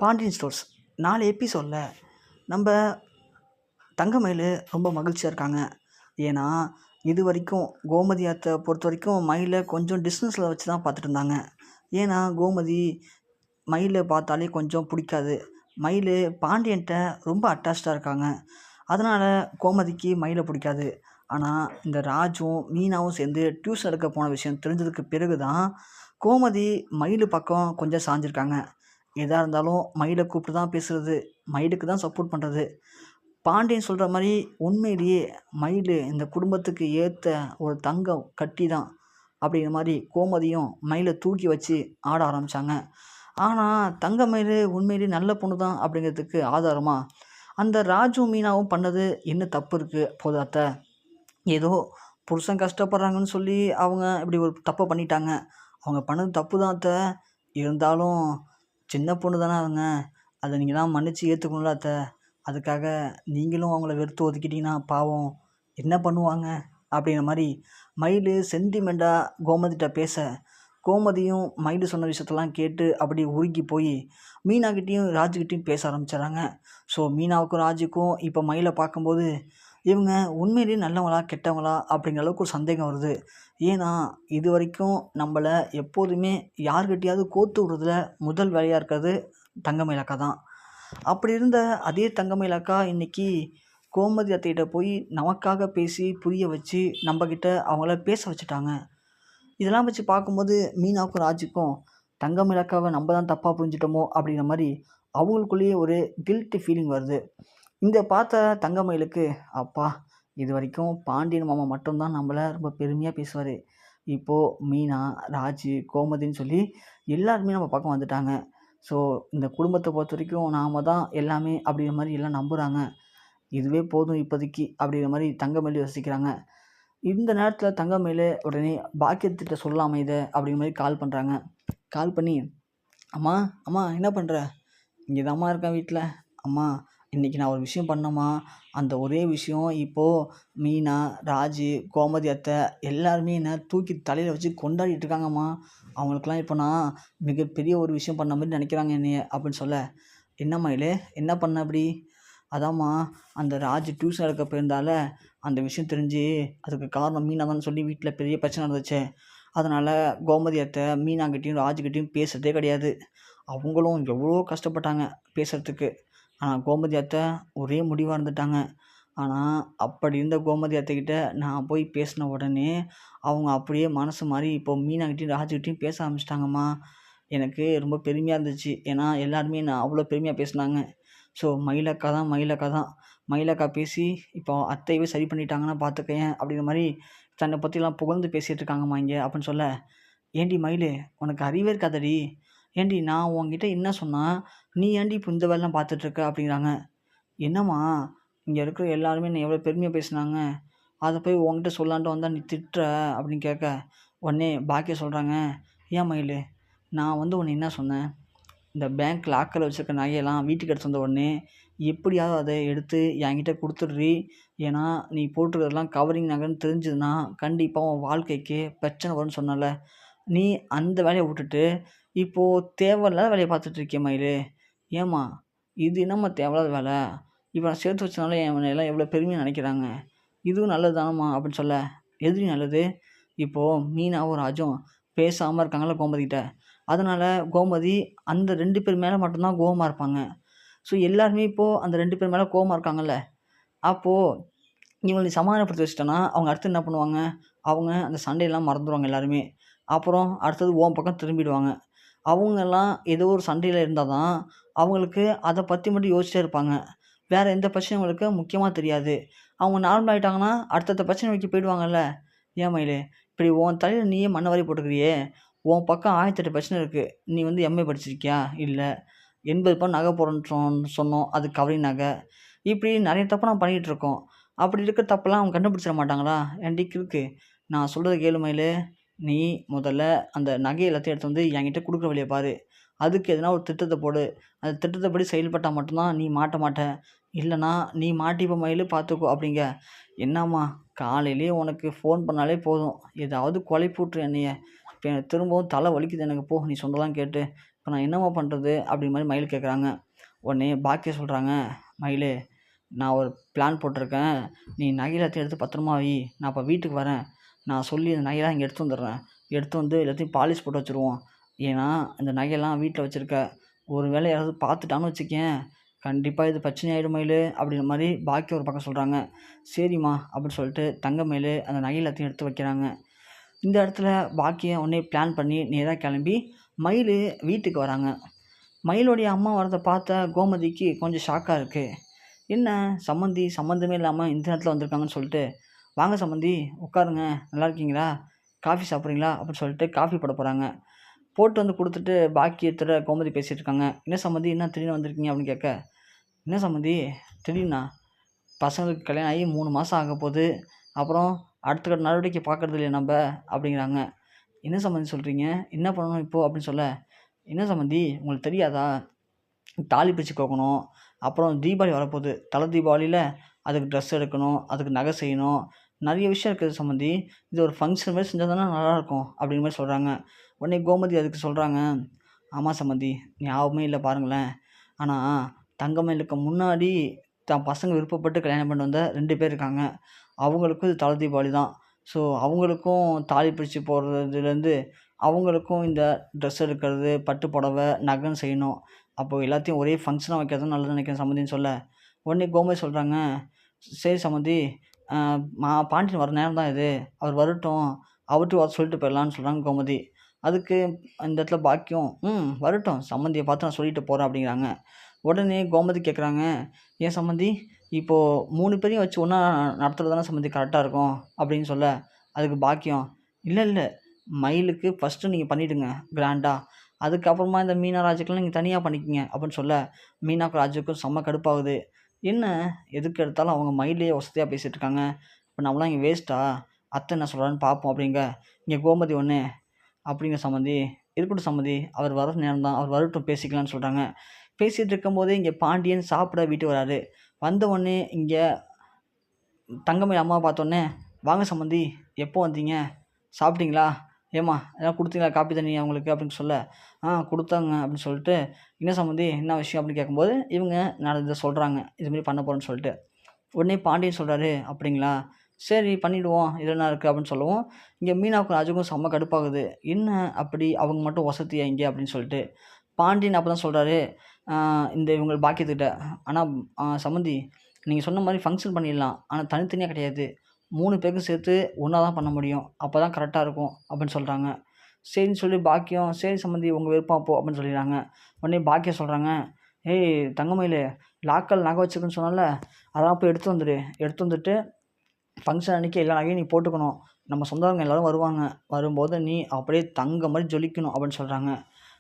Pandian stores 4 எபிசோடில் நம்ம தங்கமயில் ரொம்ப மகிழ்ச்சியாக இருக்காங்க. ஏன்னா இது வரைக்கும் கோமதி அத்தை பொறுத்த வரைக்கும் மயிலை கொஞ்சம் டிஸ்டன்ஸில் வச்சு தான் பார்த்துட்டு இருந்தாங்க. ஏன்னா கோமதி மயிலை பார்த்தாலே கொஞ்சம் பிடிக்காது. மயில் பாண்டியன்ட்ட ரொம்ப அட்டாச்சாக இருக்காங்க. அதனால் கோமதிக்கு மயிலை பிடிக்காது. ஆனால் இந்த ராஜும் மீனாவும் சேர்ந்து டியூஷன் எடுக்க போன விஷயம் தெரிஞ்சதுக்கு பிறகு தான் கோமதி மயில் பக்கம் கொஞ்சம் சாஞ்சிருக்காங்க. எதாக இருந்தாலும் மயிலை கூப்பிட்டு தான் பேசுகிறது, மயிலுக்கு தான் சப்போர்ட் பண்ணுறது. பாண்டியன் சொல்கிற மாதிரி உண்மையிலேயே மயில் இந்த குடும்பத்துக்கு ஏற்ற ஒரு தங்கம் கட்டி தான் அப்படிங்கிற மாதிரி கோமதியும் மயிலை தூக்கி வச்சு ஆட ஆரம்பித்தாங்க. ஆனால் தங்க மயில் உண்மையிலேயே நல்ல பொண்ணு தான் அப்படிங்கிறதுக்கு ஆதாரமாக அந்த ராஜு மீனாவும் பண்ணது என்ன தப்பு இருக்குது போதாத்த. ஏதோ புருஷன் கஷ்டப்படுறாங்கன்னு சொல்லி அவங்க இப்படி ஒரு தப்பை பண்ணிட்டாங்க. அவங்க பண்ணது தப்பு தான் அத்தை. இருந்தாலும் சின்ன பொண்ணு தானே அவங்க, அதை நீங்கள் தான் மன்னிச்சு ஏற்றுக்கணும்ல அத்தை. அதுக்காக நீங்களும் அவங்கள வெறுத்து ஒதுக்கிட்டீங்கன்னா பாவம் என்ன பண்ணுவாங்க அப்படிங்கிற மாதிரி மயில் சென்டிமெண்ட்டாக கோமதிட்ட பேச, கோமதியும் மயில் சொன்ன விஷயத்தெல்லாம் கேட்டு அப்படி உருகி போய் மீனாக்கிட்டேயும் ராஜுக்கிட்டேயும் பேச ஆரம்பிச்சிடறாங்க. ஸோ மீனாவுக்கும் ராஜுக்கும் இப்போ மயிலை பார்க்கும்போது இவங்க உண்மையிலேயே நல்லவங்களா கெட்டவங்களா அப்படிங்கிற அளவுக்கு ஒரு சந்தேகம் வருது. ஏன்னா இது வரைக்கும் நம்மளை எப்போதுமே யார்கிட்டையாவது கோத்து விடுறதுல முதல் வேலையாக இருக்கிறது தங்கமயிலக்கா தான். அப்படி இருந்த அதே தங்கமயிலக்கா இன்றைக்கி கோமதி அத்தைகிட்ட போய் நமக்காக பேசி புரிய வச்சு நம்மக்கிட்ட அவங்கள பேச வச்சுட்டாங்க. இதெல்லாம் வச்சு பார்க்கும்போது மீனாவுக்கும் ராஜுக்கும் தங்கமயிலக்காவை நம்ம தான் தப்பாக புரிஞ்சிட்டோமோ அப்படிங்கிற மாதிரி அவங்களுக்குள்ளேயே ஒரு கில்ட்டி ஃபீலிங் வருது. இந்த பார்த்த தங்கமயிலுக்கு அப்பா இது வரைக்கும் பாண்டியன் மாமா மட்டும்தான் நம்மளை ரொம்ப பெருமையாக பேசுவார். இப்போது மீனா, ராஜு, கோமதின்னு சொல்லி எல்லாருமே நம்ம பக்கம் வந்துட்டாங்க. ஸோ இந்த குடும்பத்தை பொறுத்த வரைக்கும் நாம் தான் எல்லாமே அப்படிங்கிற மாதிரி எல்லாம் நம்புகிறாங்க. இதுவே போதும் இப்போதைக்கு அப்படிங்கிற மாதிரி தங்கமயில் யோசிக்கிறாங்க. இந்த நேரத்தில் தங்கமயில் உடனே பாக்கியத்திட்ட சொல்லாமல் இதை அப்படிங்கிற மாதிரி கால் பண்ணுறாங்க. கால் பண்ணி, அம்மா அம்மா என்ன பண்ணுற? இங்கே தாம்மா இருக்கேன் வீட்டில். அம்மா இன்றைக்கி நான் ஒரு விஷயம் பண்ணேம்மா. அந்த ஒரே விஷயம் இப்போது மீனா, ராஜு, கோமதி அத்தை எல்லாருமே என்னை தூக்கி தலையில் வச்சு கொண்டாடிட்டு இருக்காங்கம்மா. அவங்களுக்கெல்லாம் இப்போ நான் மிகப்பெரிய ஒரு விஷயம் பண்ண மாதிரி நினைக்கிறாங்க என்னைய அப்படின்னு சொல்ல, என்னம்மா இல்லை என்ன பண்ண அப்படி? அதாம்மா அந்த ராஜு டியூஷன் எடுக்க போயிருந்தால அந்த விஷயம் தெரிஞ்சு அதுக்கு காரணம் மீனா தான் சொல்லி வீட்டில் பெரிய பிரச்சனை நடந்துச்சு. அதனால் கோமதி அத்தை மீனாக்கிட்டேயும் ராஜுக்கிட்டேயும் பேசுகிறதே கிடையாது. அவங்களும் எவ்வளோ கஷ்டப்பட்டாங்க பேசுகிறதுக்கு. ஆனால் கோமதி அத்தை ஒரே முடிவாக இருந்துட்டாங்க. ஆனால் அப்படி இருந்த கோமதி அத்தைக்கிட்ட நான் போய் பேசின உடனே அவங்க அப்படியே மனசு மாறி இப்போ மீனாக்கிட்டையும் ராஜுக்கிட்டையும் பேச ஆரம்பிச்சிட்டாங்கம்மா. எனக்கு ரொம்ப பெருமையாக இருந்துச்சு. ஏன்னா எல்லாருமே நான் அவ்வளோ பெருமையாக பேசினாங்க. ஸோ மயிலக்கா தான் மயிலக்கா தான் மயிலக்கா பேசி இப்போ அத்தையவே சரி பண்ணிட்டாங்கன்னா பார்த்துக்கேன் அப்படிங்கிற மாதிரி தன்னை பற்றிலாம் புகழ்ந்து பேசிகிட்டு இருக்காங்கம்மா இங்கே அப்படின்னு சொல்ல, ஏண்டி மயில் உனக்கு அறிவே இருக்காதடி? ஏண்டி நான் உன்கிட்ட என்ன சொன்னால் நீ ஏண்டி இப்போ இந்த வேலைலாம் பார்த்துட்ருக்க அப்படிங்கிறாங்க. என்னம்மா இங்கே இருக்கிற எல்லாருமே என்னை எவ்வளோ பெருமையாக பேசுனாங்க, அதை போய் உன்கிட்ட சொல்லான்ட்டு வந்தால் நீ திட்டுற அப்படின்னு கேட்க, உடனே பாக்கிய சொல்கிறாங்க, ஏன் மயில் நான் உன்னை என்ன சொன்னேன்? இந்த பேங்க் லாக்கரில் வச்சுருக்க நகையெல்லாம் வீட்டுக்கு எடுத்து வந்த உடனே எப்படியாவது அதை எடுத்து என்கிட்ட கொடுத்துட்றி. ஏன்னா நீ போட்டிருக்கிறதெல்லாம் கவரிங் நகைன்னு தெரிஞ்சதுன்னா கண்டிப்பாக உன் வாழ்க்கைக்கு பிரச்சனை வரும்னு சொன்னல. நீ அந்த வேலையை விட்டுட்டு இப்போது தேவையில்லாத வேலையை பார்த்துட்டு இருக்கிய மயில். ஏம்மா இது என்னம்மா தேவையில்லாத வேலை? இப்போ நான் சேர்த்து வச்சனால எல்லாம் எவ்வளோ பெருமையாக நினைக்கிறாங்க. இதுவும் நல்லது தானம்மா அப்படின்னு சொல்ல, எதுடி நல்லது? இப்போது மீனாவும் ராஜும் பேசாமல் இருக்காங்களா கோமதிக்கிட்ட. அதனால் கோமதி அந்த 2 பேர் மேலே மட்டும்தான் கோவமாக இருப்பாங்க. ஸோ எல்லாருமே இப்போது அந்த 2 பேர் மேலே கோவமாக இருக்காங்கல்ல. அப்போது இவங்களை சமாதானப்படுத்தி வச்சுட்டோன்னா அவங்க அடுத்து என்ன பண்ணுவாங்க? அவங்க அந்த சண்டையெல்லாம் மறந்துடுவாங்க எல்லாருமே. அப்புறம் அடுத்தது உன் பக்கம் திரும்பிடுவாங்க. அவங்கெல்லாம் ஏதோ ஒரு சண்டையில் இருந்தால் தான் அவங்களுக்கு அதை பற்றி மட்டும் யோசிச்சிட்டே இருப்பாங்க. வேறு எந்த பிரச்சனையும் அவங்களுக்கு முக்கியமாக தெரியாது. அவங்க நார்மல் ஆகிட்டாங்கன்னா அடுத்தடுத்த பிரச்சனை நோக்கி போயிடுவாங்கல்ல. ஏன் மயில் இப்படி உன் தலையில் நீயே மண்ணை வாரி போட்டுக்கிறியே? உன் பக்கம் 1008 பிரச்சனை இருக்குது. நீ எம்ஏ படிச்சிருக்கியா? இல்லை. 80 பவுன் நகை போடுறோன்னு சொன்னோம், அது கவரிங் நகை. இப்படி நிறைய தப்பு நான் பண்ணிகிட்ருக்கோம். அப்படி இருக்க தப்பெல்லாம் அவங்க கண்டுபிடிச்சிட மாட்டாங்களா? ஏன்டி கிறுக்கு, நான் சொல்கிறத கேளு மயில். நீ முதல்ல அந்த நகை எல்லாத்தையும் எடுத்து வந்து என்கிட்ட கொடுக்குற வழியை பாரு. அதுக்கு எதனா ஒரு திட்டத்தை போடு. அந்த திட்டத்தைப்படி செயல்பட்டால் மட்டும்தான் நீ மாட்ட மாட்ட. இல்லைனா நீ மாட்டிப்ப மயில் பார்த்துக்கோ அப்படிங்க. என்னம்மா காலையிலேயே உனக்கு ஃபோன் பண்ணாலே போதும், ஏதாவது குழப்பி விட்ரு என்னைய. இப்போ எனக்கு திரும்பவும் தலை வலிக்குது எனக்கு. போ நீ சொன்னதெல்லாம் கேட்டு. இப்போ நான் என்னம்மா பண்ணுறது அப்படி மாதிரி மயில் கேட்குறாங்க. உடனே பாக்கியா சொல்கிறாங்க, மயிலு நான் ஒரு பிளான் போட்டிருக்கேன். நீ நகை எல்லாத்தையும் எடுத்து பத்திரமா வை. நான் இப்போ வீட்டுக்கு வரேன். நான் சொல்லி அந்த நகையெல்லாம் இங்கே எடுத்து வந்துடுறேன். எடுத்து வந்து எல்லாத்தையும் பாலிஷ் போட்டு வச்சுருவோம். ஏன்னா இந்த நகையெல்லாம் வீட்டில் வச்சுருக்க. ஒரு வேளை யாராவது பார்த்துட்டான்னு வச்சுக்கேன், கண்டிப்பாக இது பிரச்சனை ஆகிடும் மயிலு அப்படின்ற மாதிரி பாக்கியா ஒரு பக்கம் சொல்கிறாங்க. சரிம்மா அப்படின்னு சொல்லிட்டு தங்கமயில் அந்த நகை எல்லாத்தையும் எடுத்து வைக்கிறாங்க. இந்த இடத்துல பாக்கியா உடனே பிளான் பண்ணி நேராக கிளம்பி மயில் வீட்டுக்கு வராங்க. மயிலுடைய அம்மா வரதை பார்த்த கோமதிக்கு கொஞ்சம் ஷாக்காக இருக்குது. என்ன சம்மந்தி சம்மந்தமே இல்லாமல் இந்த நேரத்தில் வந்திருக்காங்கன்னு சொல்லிட்டு, வாங்க சம்மந்தி உட்காருங்க, நல்லா இருக்கீங்களா, காஃபி சாப்பிட்றீங்களா அப்படின்னு சொல்லிட்டு காஃபி போட போகிறாங்க. போட்டு வந்து கொடுத்துட்டு பாக்கியத்தோட கோமதி பேசிகிட்டு இருக்காங்க. என்ன சம்மந்தி என்ன திடீர்னு வந்திருக்கீங்க அப்படின்னு கேட்க, என்ன சம்மந்தி திடீர்னா பசங்களுக்கு கல்யாணம் ஆகி 3 மாதம் ஆக போகுது, அப்புறம் அடுத்த கட்ட நடவடிக்கை பார்க்குறது இல்லையா நம்ம அப்படிங்கிறாங்க. என்ன சம்மந்தி சொல்கிறீங்க, என்ன பண்ணணும் இப்போது அப்படின்னு சொல்ல, என்ன சம்மந்தி உங்களுக்கு தெரியாதா, தாலி பிரித்து கோக்கணும், அப்புறம் தீபாவளி வரப்போகுது, தலை தீபாவளியில் அதுக்கு ட்ரெஸ் எடுக்கணும், அதுக்கு நகை செய்யணும், நிறைய விஷயம் இருக்குது சம்மந்தி. இது ஒரு ஃபங்க்ஷன் மாதிரி செஞ்சால் தானே நல்லாயிருக்கும் அப்படிங்கிற மாதிரி சொல்கிறாங்க. உடனே கோமதி அதுக்கு சொல்கிறாங்க, ஆமாம் சம்மந்தி ஞாபகமே இல்லை பாருங்களேன். ஆனால் தங்கமயிலுக்கு முன்னாடி தான் பசங்க விருப்பப்பட்டு கல்யாணம் பண்ணி வந்த 2 பேர் இருக்காங்க. அவங்களுக்கும் இது தலை தீபாவளி தான். ஸோ அவங்களுக்கும் தாலி பிரித்து போடுறதுலேருந்து அவங்களுக்கும் இந்த ட்ரெஸ் எடுக்கிறது, பட்டு புடவை, நகைன்னு செய்யணும். அப்போது எல்லாத்தையும் ஒரே ஃபங்க்ஷனாக வைக்கிறது நல்லதுன்னு நினைக்கிறேன் சம்மந்தின்னு சொல்ல, உடனே கோமதி சொல்கிறாங்க, சரி சம்மந்தி பாண்டியன் வர நேரம் தான் இது, அவர் வரட்டும், அவர்கிட்ட வர சொல்லிட்டு போயிடலான்னு சொல்கிறாங்க கோமதி. அதுக்கு இந்த இடத்துல பாக்கியம், வரட்டும் சம்மந்தியை பார்த்து நான் சொல்லிட்டு போகிறேன் அப்படிங்கிறாங்க. உடனே கோமதி கேட்குறாங்க, ஏன் சம்மந்தி இப்போது 3 பேரையும் வச்சு ஒன்றா நடத்துகிறது தானே சம்மந்தி கரெக்டாக இருக்கும் அப்படின்னு சொல்ல, அதுக்கு பாக்கியம், இல்லை இல்லை மயிலுக்கு ஃபஸ்ட்டு நீங்கள் பண்ணிவிடுங்க கிராண்டாக, அதுக்கப்புறமா இந்த மீனா ராஜுக்கெல்லாம் நீங்கள் தனியாக பண்ணிக்கிங்க அப்படின்னு சொல்ல, மீனாக்கும் ராஜுக்கும் செம்ம கடுப்பாகுது. என்ன எதுக்கு எடுத்தாலும் அவங்க மயிலே வசதியாக பேசிகிட்டு இருக்காங்க, இப்போ நம்மளாம் இங்கே வேஸ்ட்டா, அத்தை என்ன சொல்கிறான்னு பார்ப்போம் அப்படிங்க. இங்கே கோமதி ஒன்று, அப்படிங்க சம்மந்தி இருக்கட்டும் சம்மந்தி, அவர் வர நேரம் தான், அவர் வரட்டும் பேசிக்கலான்னு சொல்கிறாங்க. பேசிகிட்டு இருக்கும்போதே இங்கே பாண்டியன் சாப்பிட வீட்டுக்கு வராரு. வந்த உடனே இங்கே தங்கமயில் அம்மாவை பார்த்தோன்னே, வாங்க சம்மந்தி எப்போ வந்தீங்க, சாப்பிட்டீங்களா, ஏம்மா எதாவது கொடுத்தீங்களா காப்பி தண்ணி அவங்களுக்கு அப்படின்னு சொல்ல, கொடுத்தாங்க அப்படின்னு சொல்லிட்டு, என்ன சம்மந்தி என்ன விஷயம் அப்படின்னு கேட்கும்போது இவங்க நான் இதை சொல்கிறாங்க, இதுமாரி பண்ண போகிறேன்னு சொல்லிட்டு. உடனே பாண்டியன் சொல்கிறாரு, அப்படிங்களா சரி பண்ணிவிடுவோம், இதில் என்ன இருக்குது அப்படின்னு சொல்லவும், இங்கே மீனாவுக்கும் ராஜுக்கும் செம்ம கடுப்பாகுது. என்ன அப்படி அவங்க மட்டும் வசதியா இங்கே அப்படின்னு சொல்லிட்டு. பாண்டியன் அப்போ தான் சொல்கிறாரு, இந்த இவங்க பாக்கியத்துக்கிட்ட, ஆனால் சம்மந்தி நீங்கள் சொன்ன மாதிரி ஃபங்க்ஷன் பண்ணிடலாம், ஆனால் தனித்தனியாக கிடையாது, 3 பேருக்கும் சேர்த்து ஒன்றா தான் பண்ண முடியும், அப்போ தான் கரெக்டாக இருக்கும் அப்படின்னு சொல்கிறாங்க. சரின்னு சொல்லி பாக்கியம், சரி சம்மந்தி உங்கள் விருப்பம் அப்போ அப்படின்னு சொல்லிடுறாங்க. உடனே பாக்கியம் சொல்கிறாங்க, ஏய் தங்கமயில் லாக்கல் நகை வச்சுருக்குன்னு சொன்னால, அதெல்லாம் போய் எடுத்து வந்துடு, எடுத்து வந்துட்டு ஃபங்க்ஷன் அன்றைக்கி எல்லா நகையும் நீ போட்டுக்கணும், நம்ம சொந்தக்காரங்க எல்லோரும் வருவாங்க, வரும்போது நீ அப்படியே தங்க மாதிரி ஜொலிக்கணும் அப்படின்னு சொல்கிறாங்க.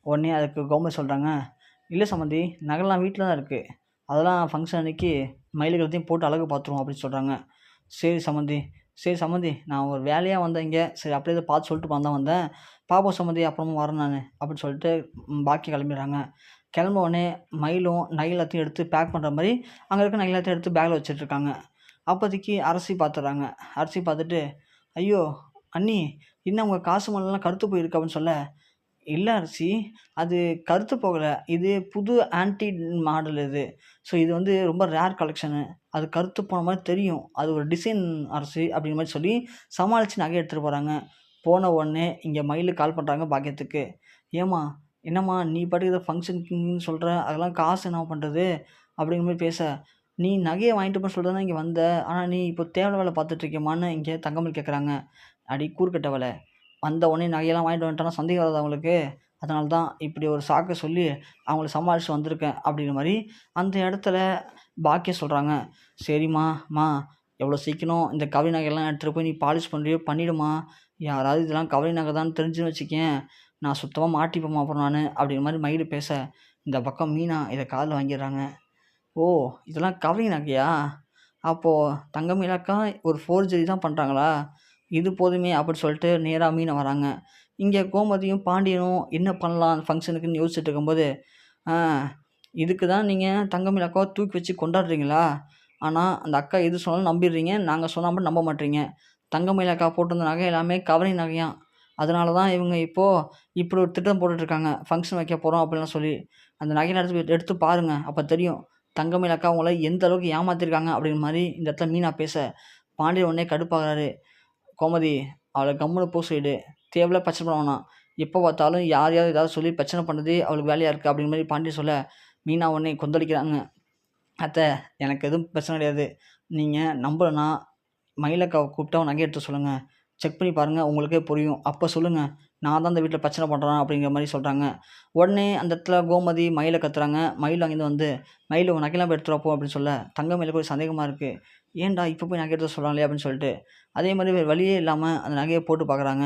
உடனே அதுக்கு கோமதி சொல்கிறாங்க, இல்லை சம்மந்தி நகைலாம் வீட்டில் தான் இருக்குது, அதெல்லாம் ஃபங்க்ஷன் அன்றைக்கி மயிலுக்கு எல்லாத்தையும் போட்டு அழகு பார்த்துருவோம் அப்படின்னு சொல்கிறாங்க. சரி சம்மந்தி சரி சம்மந்தி நான் ஒரு வேலையாக வந்தேன் இங்கே, சரி அப்படியே இதை பார்த்து சொல்லிட்டு தான் வந்தேன், பாப்போம் சம்மந்தி அப்புறமா வரேன் நான் அப்படின்னு சொல்லிட்டு பாக்கி கிளம்பிடுறாங்க. கிளம்ப உடனே மயிலும் நகை எல்லாத்தையும் எடுத்து பேக் பண்ணுற மாதிரி அங்கே இருக்க நகை எல்லாத்தையும் எடுத்து பேக்கில் வச்சிட்ருக்காங்க. அப்போதைக்கு அரசி பார்த்துட்றாங்க. அரசி பார்த்துட்டு, ஐயோ அண்ணி என்ன உங்கள் காசு மணிலாம் கருத்து போயிருக்கு அப்படின்னு சொல்ல, இல்லை அரசி அது கருத்து போகலை, இது புது ஆன்டி மாடல் இது, ஸோ இது வந்து ரொம்ப ரேர் கலெக்ஷனு, அது கருத்து போன மாதிரி தெரியும், அது ஒரு டிசைன் அரசி அப்படிங்கிற மாதிரி சொல்லி சமாளித்து நகை எடுத்துகிட்டு போகிறாங்க. போன உடனே இங்கே மயிலுக்கு கால் பண்ணுறாங்க பாக்கியத்துக்கு, ஏம்மா என்னம்மா நீ பாட்டுக்கு இதை ஃபங்க்ஷனுக்குன்னு சொல்கிற, அதெல்லாம் காசு என்ன பண்ணுறது அப்படிங்கிற மாதிரி பேச, நீ நகையை வாங்கிட்டு போய் சொல்லிட்டு தான் இங்கே வந்த, ஆனால் நீ இப்போ தேவை வேலை பார்த்துட்ருக்கேம்மான்னு இங்கே தங்கமயில் கேட்குறாங்க. அடி கூறுக்கட்ட வேலை, வந்த உடனே நகையெல்லாம் வாங்கிட்டு வந்துட்டானா சந்தேகம் வராது அவங்களுக்கு, அதனால தான் இப்படி ஒரு சாக்கை சொல்லி அவங்கள சமாளித்து வந்திருக்கேன் அப்படிங்கிற மாதிரி அந்த இடத்துல பாக்கியம் சொல்கிறாங்க. சரிம்மா எவ்வளோ சீக்கிரம் இந்த கவரி நகையெல்லாம் எடுத்துகிட்டு போய் நீ பாலிஷ் பண்ணுறியோ பண்ணிவிடுமா, யாராவது இதெல்லாம் கவரி நகை தான் தெரிஞ்சுன்னு வச்சுக்கேன், நான் சுத்தமாக மாட்டிப்பேம்மா அப்புறம் நான் அப்படிங்கிற மாதிரி மயில் பேச, இந்த பக்கம் மீனா இதை காதில் வாங்கிடுறாங்க. ஓ இதெல்லாம் கவரி நகையா, அப்போது தங்கமயிலாக்கா ஒரு ஃபோர்ஜரி தான் பண்ணுறாங்களா, இது போதுமே அப்படின்னு சொல்லிட்டு நேராக மீனை வராங்க. இங்கே கோமதியும் பாண்டியனும் என்ன பண்ணலாம் ஃபங்க்ஷனுக்குன்னு யோசிச்சுட்டு இருக்கும்போது, இதுக்கு தான் நீங்கள் தங்கமயில் அக்காவை தூக்கி வச்சு கொண்டாடுறீங்களா, ஆனால் அந்த அக்கா எது சொன்னாலும் நம்பிடுறீங்க, நாங்கள் சொன்னால் மட்டும் நம்ப மாட்டீங்க, தங்கமயில் அக்கா போட்டிருந்த நகை எல்லாமே கவரிங் நகையாம், அதனால தான் இவங்க இப்போது இப்படி ஒரு திட்டம் போட்டுட்ருக்காங்க. ஃபங்க்ஷன் வைக்க போகிறோம் அப்படின்லாம் சொல்லி. அந்த நகையெல்லாம் எடுத்து எடுத்து பாருங்க. அப்போ தெரியும். தங்கமயில் அக்கா உங்கள எந்த அளவுக்கு ஏமாத்திருக்காங்க அப்படிங்கிற மாரி இந்த இடத்துல மீனா பேச, பாண்டியன் உடனே கடுப்பாகுறாரு. கோமதி அவள கம்முனு போ சொல்லிடு. தேவையில்லாம பிரச்சனை பண்ண வேணாம். எப்போ பார்த்தாலும் யாரையாவது ஏதாவது சொல்லி பிரச்சனை பண்ணுறதே அவளுக்கு வேலையா இருக்கு அப்படிங்கிற மாரி பாண்டியன் சொல்ல, மீனா உடனே கொந்தளிக்கிறாங்க. அத்தை எனக்கு எதுவும் பிரச்சனை கிடையாது. நீங்க நம்பலன்னா மயிலக்காவ கூப்பிட்டு அவ நகைய எடுத்து சொல்லுங்க. செக் பண்ணி பாருங்க. உங்களுக்கே புரியும். அப்ப சொல்லுங்க. நான் தான் இந்த வீட்ல பிரச்சனை பண்றேன் அப்படிங்கிற மாரி சொல்றாங்க. உடனே அந்த இடத்துல கோமதி மயில கத்துறாங்க. மயில் அங்கேருந்து வந்து, "மயில் உன் நகையெல்லாம் போய் எடுத்துட்டு வா போ" அப்படின்னு சொல்ல, தங்கமயிலுக்கு ஒரு சந்தேகமா இருக்கு. "ஏன்டா இப்ப போய் நகை எடுத்து வர சொல்றாங்களே" அப்படின்னு சொல்லிட்டு. அதே மாரி வேற வழியே இல்லாம அந்த நகைய போட்டு பார்க்குறாங்க.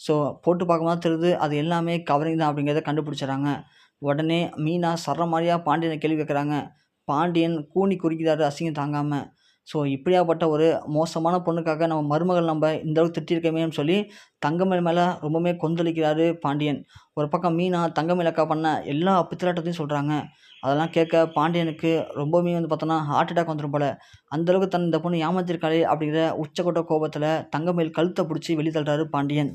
ஸோ போட்டு பார்க்கும்போது தான் தெரியுது அது எல்லாமே கவரிங் தான் அப்படிங்கிறத கண்டுபிடிச்சுறாங்க. உடனே மீனா சரமாரியா பாண்டியன கேள்வி கேட்குறாங்க. பாண்டியன் கூனி குறுக்கிறாரு அசிங்கம் தாங்காம. ஸோ இப்படியாப்பட்ட ஒரு மோசமான பொண்ணுக்காக நம்ம மருமகள் நம்ப இந்த அளவுக்கு திட்டியிருக்கோமேன்னு சொல்லி தங்கமயில் மேல ரொம்பவுமே கொந்தளிக்கிறாரு பாண்டியன். ஒரு பக்கம் மீனா தங்கமயில் அக்கா பண்ண எல்லா பித்தலாட்டத்தையும் சொல்றாங்க. அதெல்லாம் கேட்க பாண்டியனுக்கு ரொம்பவுமே வந்து பார்த்தோன்னா, ஹார்ட் அட்டாக் வந்துரும் போல. அந்த அளவுக்கு இந்த பொண்ணு ஏமாத்திருக்காளே அப்படிங்கிற உச்சக்கட்ட கோபத்தில தங்கமயில் கழுத்த புடிச்சு வெளிய தள்ளுறாரு பாண்டியன்.